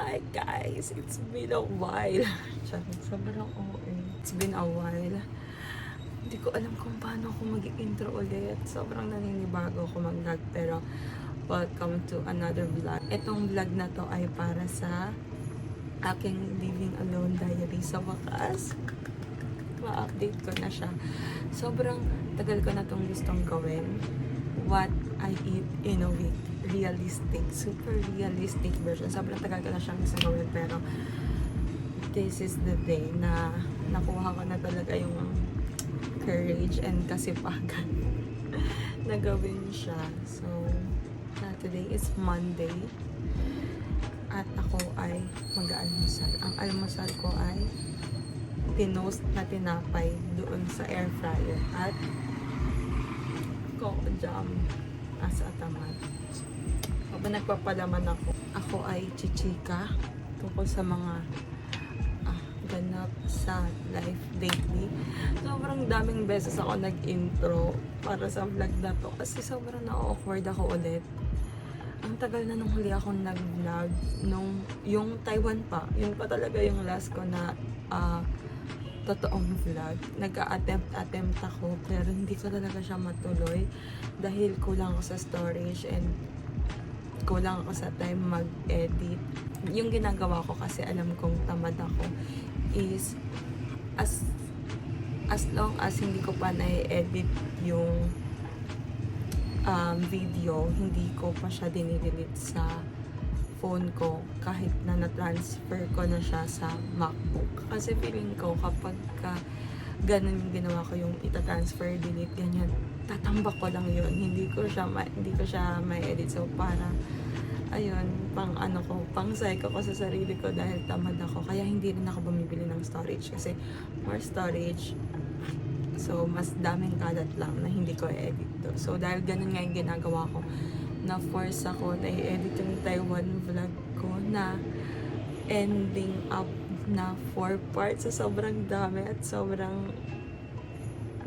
Hi guys, it's been a while. Sobrang OA. It's been a while. Hindi ko alam kung paano ako mag-intro ulit. Sobrang naninibago ako mag-vlog, pero welcome to another vlog. Itong vlog na to ay para sa aking living alone diary. Sa wakas, ma-update ko na siya. Sobrang tagal ko na tong gustong gawin. What I eat in a week. Realistic, super realistic version. Sobrang tagal ko na siyang gusto gawin, pero this is the day na nakuha ko na talaga yung courage and kasipagan na gawin siya. So, today is Monday at ako ay mag-aalmusal. Ang almusal ko ay pinost na tinapay doon sa air fryer at coco jam as ataman. Habang nagpapalaman ako ay chichika tungkol sa mga ganap sa life lately. Sobrang daming beses ako nag-intro para sa vlog na to kasi sobrang na-awkward ako ulit. Ang tagal na nung huli akong nag-vlog nung yung Taiwan pa. Yun pa talaga yung last ko na totoong vlog. Nag-attempt ako pero hindi ko talaga siya matuloy dahil kulang ako sa storage and kulang ako sa time mag-edit. Yung ginagawa ko kasi alam kong tamad ako is as long as hindi ko pa na-edit yung video, hindi ko pa siya dinidelete sa phone ko kahit na na-transfer ko na siya sa MacBook. Kasi feeling ko kapag ganun yung ginawa ko, yung ita-transfer, delete, ganyan, tatambak ko lang yun. Hindi ko siya ma-edit. So, para, ayun, pang psycho ko sa sarili ko dahil tamad ako. Kaya hindi rin ako bumibili ng storage kasi more storage. So, mas daming kalat lang na hindi ko i-edit to. So, dahil ganun nga yung ginagawa ko, na-force ako na i-edit yung Taiwan vlog ko na ending up na 4 parts. So, sobrang dami at sobrang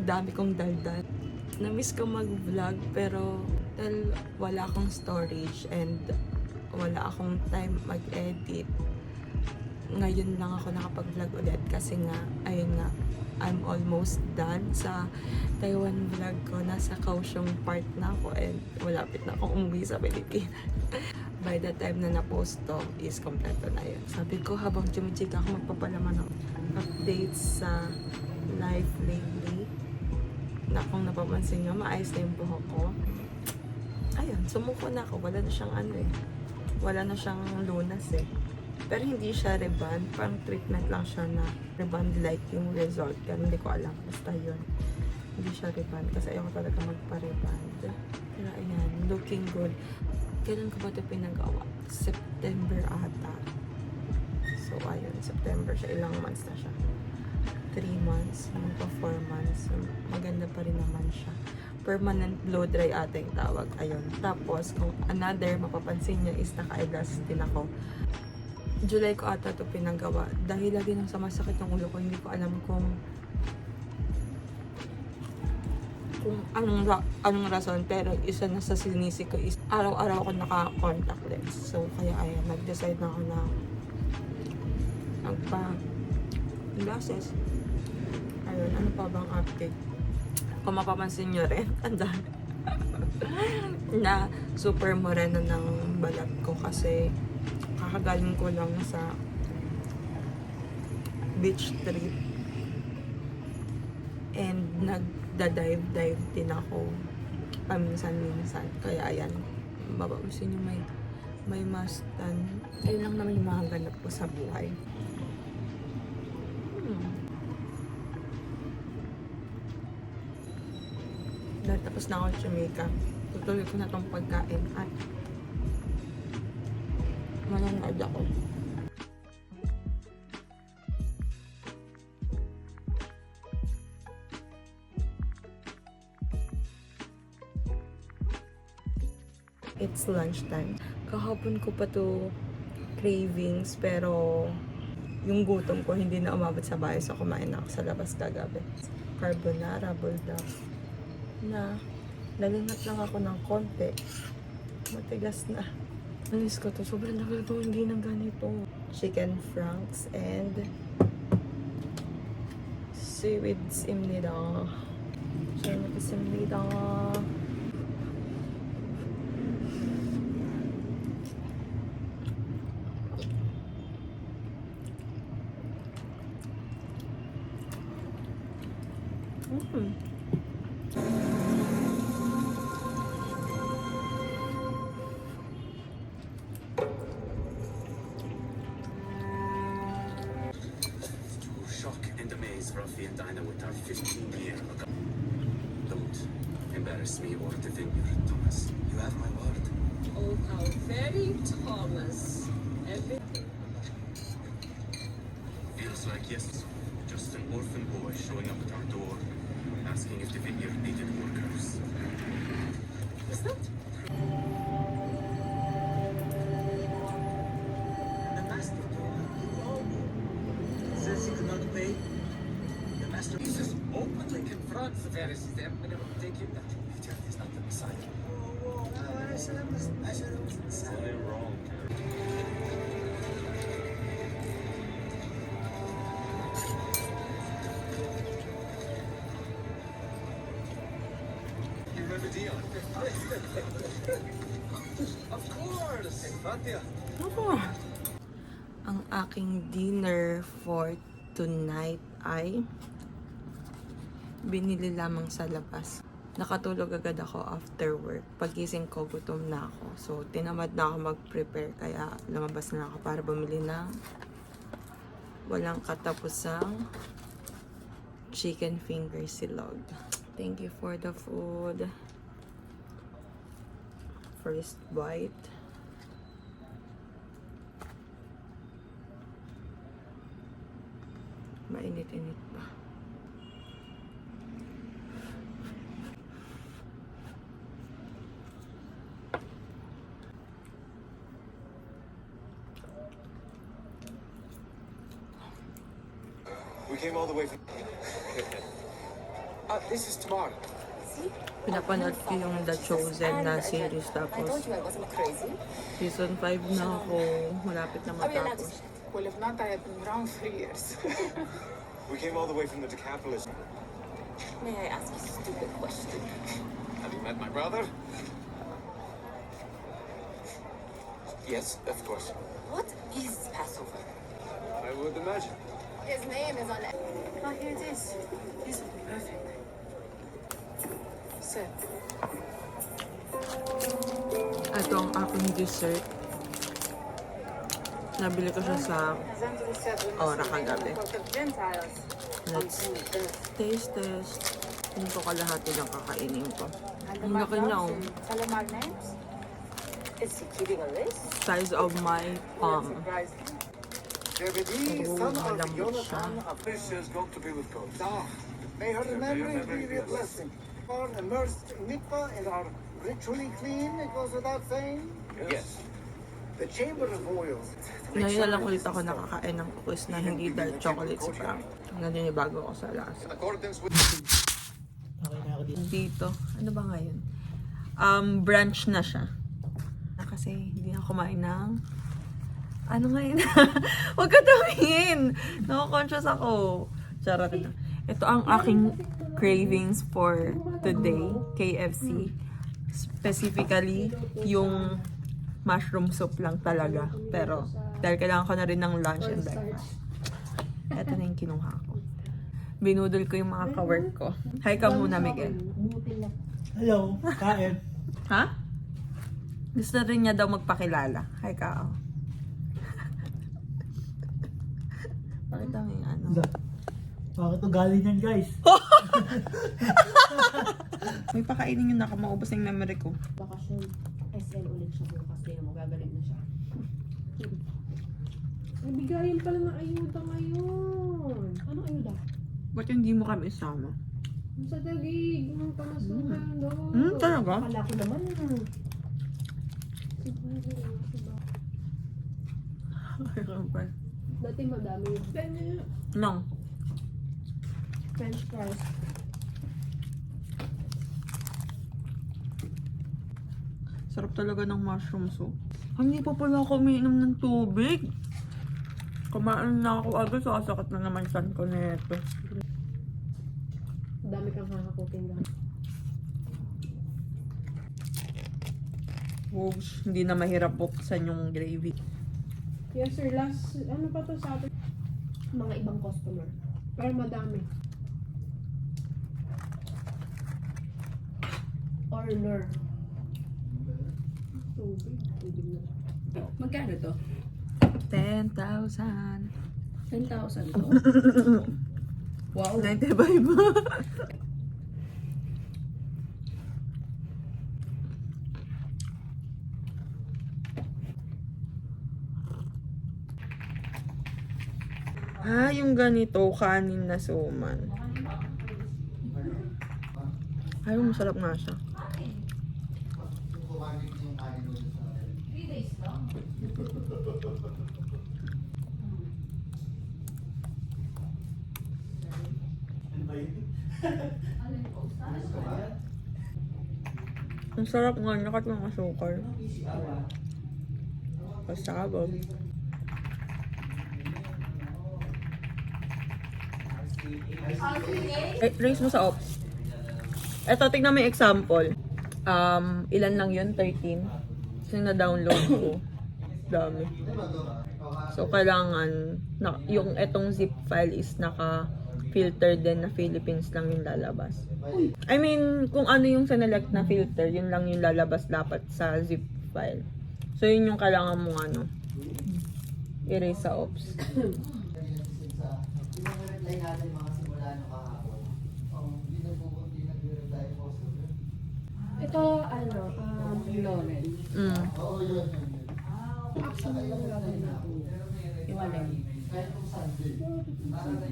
dami kong daldal. Na-miss ko mag-vlog pero dahil wala akong storage and wala akong time mag-edit, ngayon lang ako nakapag-vlog ulit kasi nga, ayun nga, I'm almost done sa Taiwan vlog ko. Nasa Kaohsiung part na ako and malapit na akong umuwi sa Pilipinas. By the time na na-post to, is kompleto na yun. Sabi ko, habang chumichika ako, magpapalaman ako updates sa life lately. Na kung napapansin nyo, maayos na yung buhok ko. Ayun, sumuko na ako. Wala na siyang wala na siyang lunas eh. Pero hindi siya reband. Parang treatment lang siya na reband like yung result. Kaya hindi ko alam. Basta yun. Hindi siya reband. Kasi ayoko talaga magpa-reband. Pero ayan, looking good. Kailan ko ba ito pinagawa? September ata. So ayun, September siya. Ilang months na siya. 3 months. Magpa 4 months. So, maganda pa rin naman siya. Permanent blow dry ata yung tawag. Ayun. Tapos, kung another, mapapansin nyo is naka-eyeglasses din ako. July ko ata ito pinagawa. Dahil lagi nang sumasakit yung ulo ko, hindi ko alam kung anong rason, pero isa na sa sinisi ko is araw-araw ako naka-contact lens. So, kaya ayan, nag-decide na ako na magpa-glasses. Ayun, ano pa bang update? Kung mapapansin nyo rin, na super moreno ng balat ko kasi kakagaling ko lang sa beach trip and nagda-dive din ako paminsan-minsan. Kaya ayan, mapapansin nyo may mastan. Ayun lang naman yung mga ganap ko sa buhay. Dahil tapos na ako chumika, tutuloy ko na tong pagkain at manonood ako. It's lunchtime. Kahapon ko pa to cravings pero yung gutom ko hindi na umabot sa bahay, so kumain ako sa labas kagabi. Carbonara, bulldog na nalingat lang ako ng konti. Matigas na. Nanis ko to. Sobrang tagal to hindi na ganito. chicken franks and seaweedsimnida. 잘 먹겠습니다. Shock and amaze Ruffy and Dinah with our 15-year ago. Don't embarrass me or the vineyard, Thomas. You have my word. Oh, how very Thomas. Feels like yes, just an orphan boy showing up at our door, asking if the vineyard needed workers. Is that? The master told me says he could not pay. The master Jesus openly confronts the Pharisees. They haven't been able to take him down. Peter is not the Messiah. I said it was the Messiah. Wrong. You remember Dion? Of course. Fatia. Ako. Ang aking dinner for tonight ay binili lamang sa labas. Nakatulog agad ako after work. Pagising ko, gutom na ako. So, tinamad na ako mag-prepare. Kaya, lumabas na ako para bumili ng walang katapusang chicken finger silog. Thank you for the food. First bite. Mainit-init pa. We came all the way from. This is tomorrow. See? Pinapanood ko yung The Chosen na series I told tapos you I wasn't crazy. season 5 na ako. Malapit na Are we allowed to matapos. Well, if not, I have been around for years. We came all the way from the Decapolis. May I ask you a stupid question? Have you met my brother? Yes, of course. What is Passover? I would imagine. His name is on it. Oh, here it is. This will be perfect. Sir. Ito ang aking dessert. Nabili ko siya sa Ora kagabi. Gentiles. Let's taste test. Hindi ko kalahati lang kakainin ko. Ang laki niya oh. Tell him our names. Is he keeping a list? Size of my palm. Surprising. Jebediah, Oo, son of malambot siya. Jonathan of Christians, gone to be with God. Ah, may her memory be a blessing. Born immersed in mikvah and are ritually clean, it goes without saying. Yes. The chamber of oils. Ngayon na lang ulit ako nakakain ng cookies na hindi dark chocolate sprout. Naninibago ako sa lasa. In accordance with. Dito, ano ba ngayon? Brunch na siya. Kasi hindi na kumain ng ano ngayon? Huwag ka tumingin! Nako-conscious ako. Charot na. Ito ang aking cravings for today, KFC. Specifically, yung mushroom soup lang talaga. Pero, dahil kailangan ko na rin ng lunch and breakfast. Ito na yung kinuha ko. Binudol ko yung mga ka-work ko. Hi ka muna, Miguel. Hello, kain. Ha? Gusto rin niya daw magpakilala. Hi ka. Pakita mo yung ano. Bakit ugali niyan, guys? May pakainin yung nakamaubos ng memory ko. Bakasyon, SL ulit siya bukas. Tingnan mo, gagaling na siya. Nabigayan pala ng ayuda ngayon. Anong ayuda? Ba't hindi mo kami isama? Sa dagig, ng pamasukan doon. Talaga? Akala ko naman. Dati madami yung No. French fries. Sarap talaga ng mushroom soup. Hindi pa pala ako umiinom ng tubig. Kumain na ako agad, sasakit na naman saan ko nito. Dami kang hakakutin na. Oops, hindi na mahirap buksan yung gravy. Yes sir, last, ano pa to sa atin? Mga ibang customer. Pero madami. Order. Tubig. Tubig na. Magkano to? 10,000. 10,000 to? Wow. 95. Yung ganito, kanin na suman. Ay, masarap nga siya. Ang sarap nga niya kahit ng asukal. Pasabog. Raise mo sa ops. Eto, tignan mo yung example. Ilan lang yun? 13. Kasi na-download ko. Dami. So, kailangan, yung etong zip file is naka-filter din na Philippines lang yung lalabas. I mean, kung ano yung sinelect na filter, yun lang yung lalabas dapat sa zip file. So, yun yung kailangan mong erase sa ops. Ito, ano, Lauren. Actually, lang gagawin natin. Iwalay.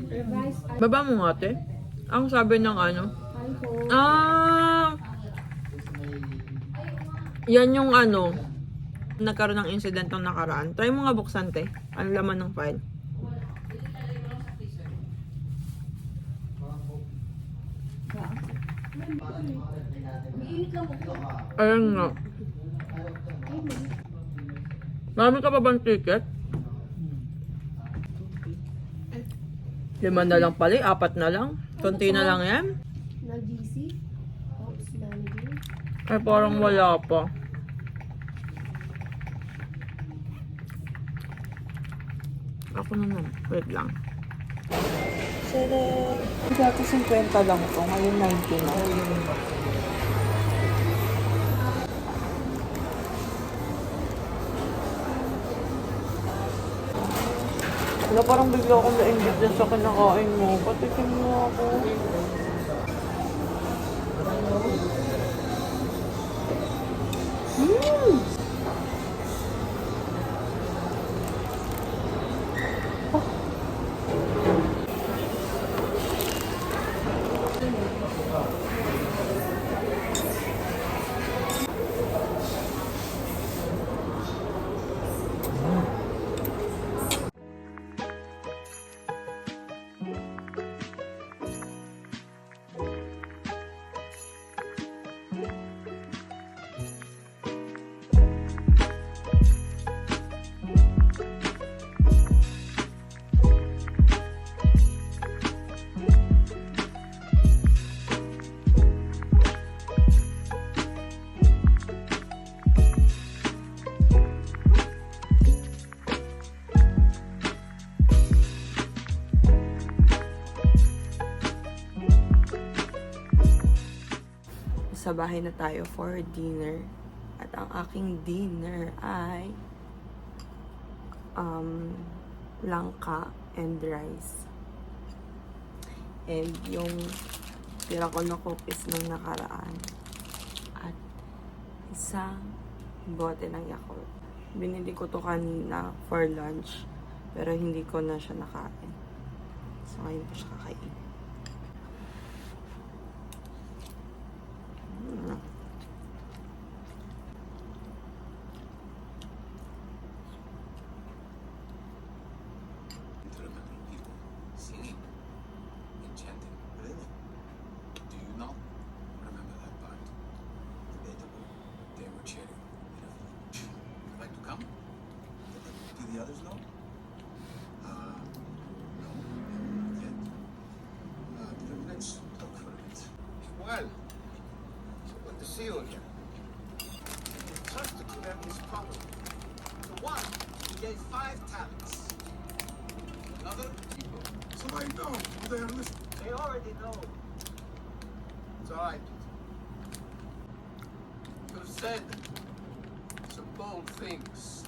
Rice, Baba mo nga, te. Ang sabi ng ano? iPhone. Yan yung nagkaroon ng incident ng nakaraan. Try mo nga buksan, te. Ang laman ng file. Ayun nga. Marami ka pa bang ticket? 5 na lang pala, 4 na lang. Konti na lang yan. Na-GC. Ops, manager. Ay, parang wala pa. Ako naman. Wait lang. Dati 50 lang ito. Ngayon 90 na. Wala, parang bigla akong na-engage dyan sa kinakain mo. Patikin mo ako. Sa bahay na tayo for dinner. At ang aking dinner ay langka and rice. And yung tira ko na cookies nung nakaraan. At isang bote ng Yakult. Binili ko to kanina for lunch. Pero hindi ko na siya nakain. So ngayon ko siya kakain. Singing, enchanting. Really? Do you not remember that part? Debatable. They were cheering. You'd like to come? Did the others know? 5 talents. Another? So I know who they are listening. They already know. It's all right. You've said some bold things.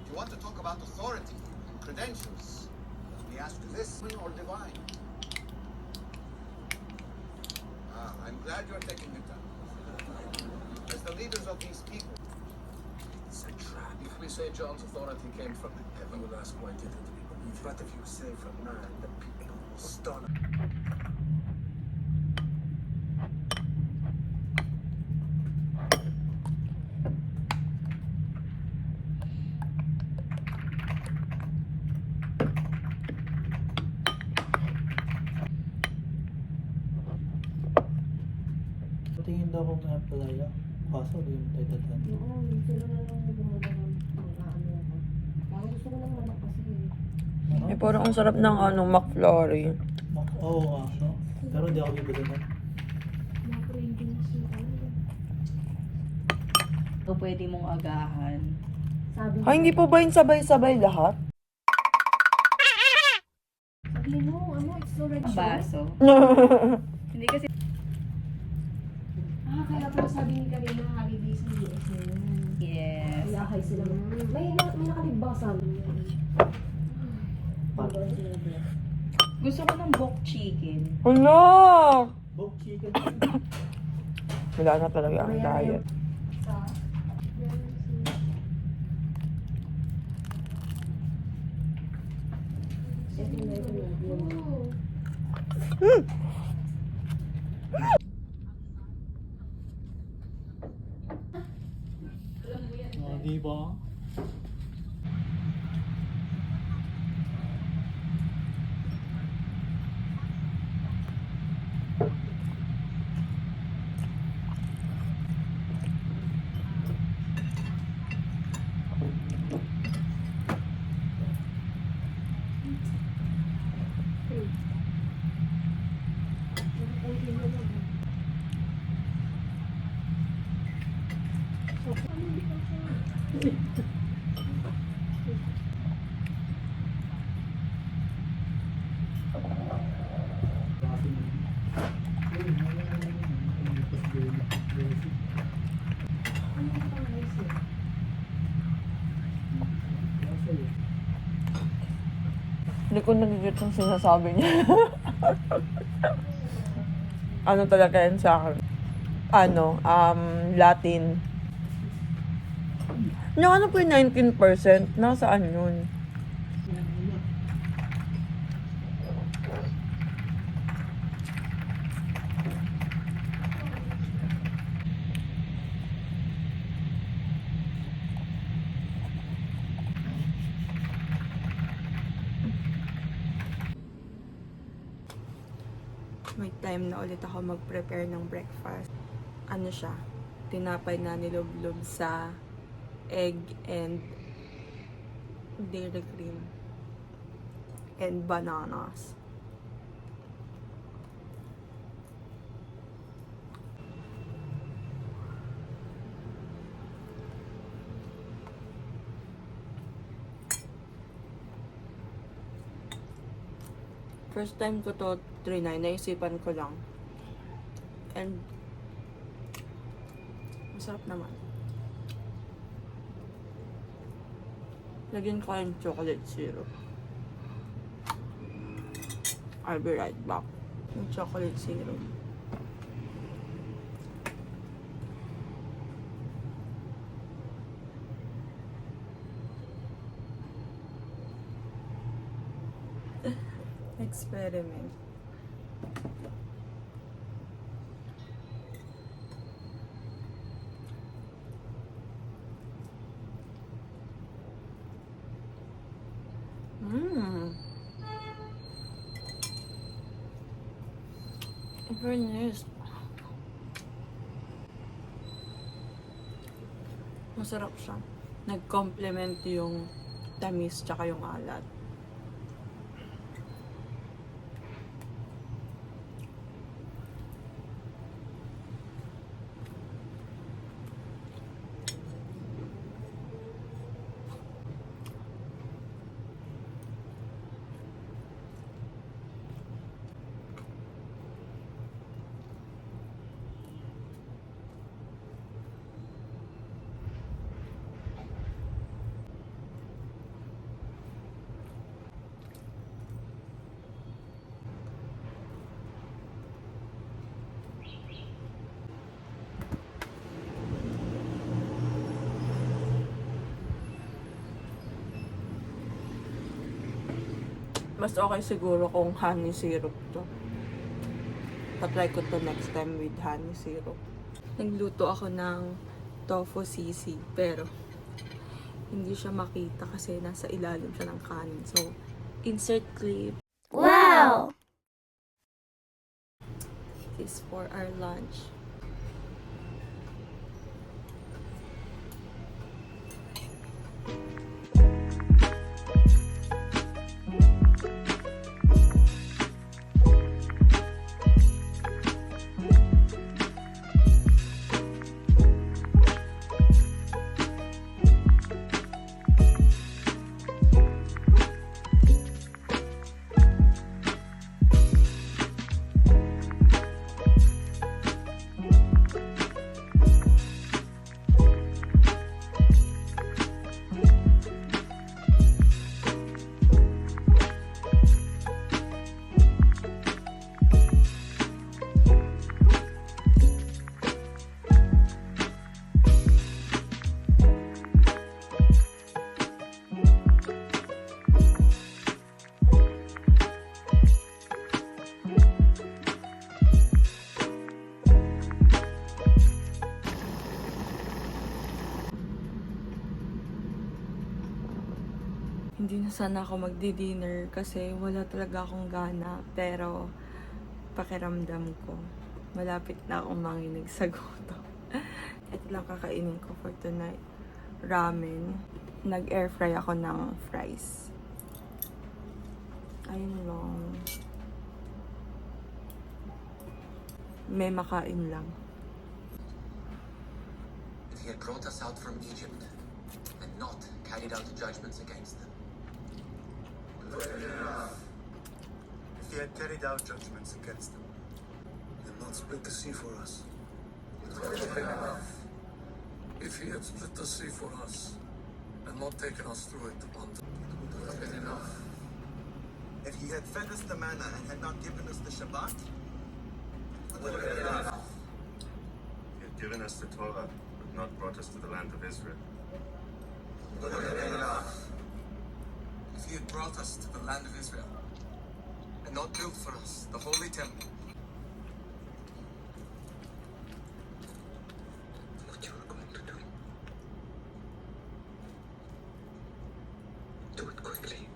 You want to talk about authority and credentials? Let me ask you this, or divine? I'm glad you're taking the time. As the leaders of these people, it's a trap. If we say John's authority came from heaven, we'll ask why didn't we believe? But if you say from man, the people will stun. Tingin daw kung nga palaya. Kaso di yung tayo datan. Oo, sila na lang gumagawa ng ano ako. Parang gusto ko lang naman kasi. Eh, parang ang sarap ng McFlurry. Oo nga, no? Pero di ako bibili na. Mga-craving na siya. So, pwede mong agahan. Sabi Ay, hindi po ba yung sabay-sabay lahat? Sabi mo, it's already Ang baso. Hindi kasi Kaya pala sabi ni Karina, holiday sa US na yun. yes. Iyahay sila. May nakalibang sabi niya. Gusto ko ng bok chicken. Ano? Bok chicken. Wala na talaga ang diet. Di ba? Hindi ko nagigit yung sinasabi niya. Ano talaga yan sa akin? Latin. Yung ano po yung 19%? Nasaan yun? May time na ulit ako mag-prepare ng breakfast. Ano siya? Tinapay na nilublob sa egg and dairy cream and bananas. First time ko to trinay, naisipan ko lang. And masarap naman. Lagyan ko yung chocolate syrup. I'll be right back. Yung chocolate syrup. Experiment. Very nice. Masarap siya. Nag-complement yung tamis tsaka yung alat. Mas okay siguro kung honey syrup to. Patry ko to next time with honey syrup. Nagluto ako ng tofu sisig, pero hindi siya makita kasi nasa ilalim siya ng kanin. So, insert clip. Wow! Is for our lunch. Hindi na sana ako magdi-dinner kasi wala talaga akong gana. Pero pakiramdam ko, malapit na akong manginig sa gutom. Ito lang kakainin ko for tonight. Ramen. Nag-air fry ako ng fries. Ayun lang. May makain lang. If he had brought us out from Egypt and not carried out the judgments against them. If he had carried out judgments against them, and not split the sea for us. If he had split the sea for us and not taken us through it to plunder, it would have been enough. If he had fed us the manna and had not given us the Shabbat, If he had given us the Torah, but not brought us to the land of Israel. if he had brought us to the land of Israel and not built for us the holy temple, What you are going to do? Do it quickly.